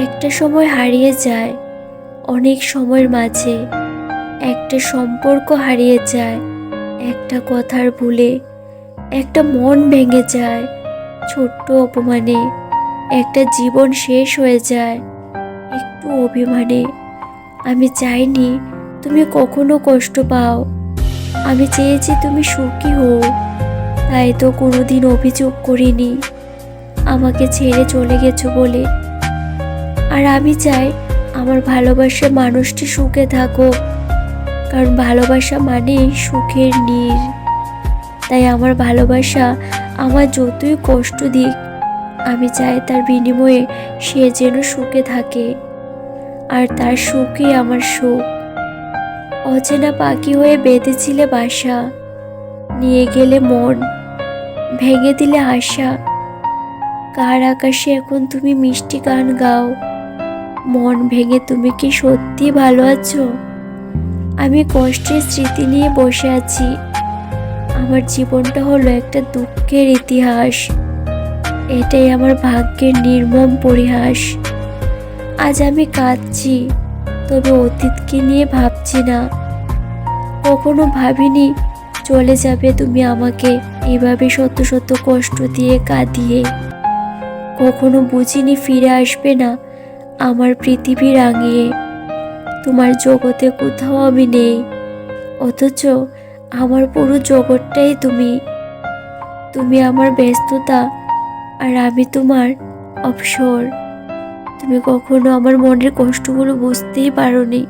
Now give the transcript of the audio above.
একটা সময় হারিয়ে যায়, অনেক সময়ের মাঝে একটা সম্পর্ক হারিয়ে যায়, একটা কথার ভুলে একটা মন ভেঙে যায়, ছোট্ট অপমানে একটা জীবন শেষ হয়ে যায়, একটু অভিমানে। আমি চাইনি তুমি কখনো কষ্ট পাও, আমি চেয়েছি তুমি সুখী হও। তাই তো কোনোদিন অভিযোগ করিনি আমাকে ছেড়ে চলে গেছো বলে। আর আমি চাই আমার ভালোবাসার মানুষটি সুখে থাকুক, কারণ ভালোবাসা মানেই সুখের নীড়। তাই আমার ভালোবাসা আমার যতই কষ্ট দিক, আমি চাই তার বিনিময়ে সে যেন সুখে থাকে, আর তার সুখই আমার সুখ। অচেনা পাখি হয়ে বেঁধেছিলে বাসা, নিয়ে গেলে মন, ভেঙে দিলে আশা। কার আকাশে এখন তুমি মিষ্টি গান গাও, মন ভেঙে তুমি কি সত্যি ভালো আছো? আমি কষ্টের স্মৃতি নিয়ে বসে আছি, আমার জীবনটা হলো একটা দুঃখের ইতিহাস। এটাই আমার ভাগ্যের নির্মম পরিহাস। আজ আমি কাঁদছি, তবে অতীতকে নিয়ে ভাবছি না। কখনো ভাবিনি চলে যাবে তুমি আমাকে এভাবে শত শত কষ্ট দিয়ে কাঁদিয়ে। কখনো বুঝিনি ফিরে আসবে না আমার পৃথিবী রাঙিয়ে। তোমার জগতে কোথাও আমি নেই, অথচ আমার পুরো জগৎটাই তুমি। তুমি আমার ব্যস্ততা, আর আমি তোমার অবসর। তুমি কখনো আমার মনের কষ্টগুলো বুঝতেই পারোনি।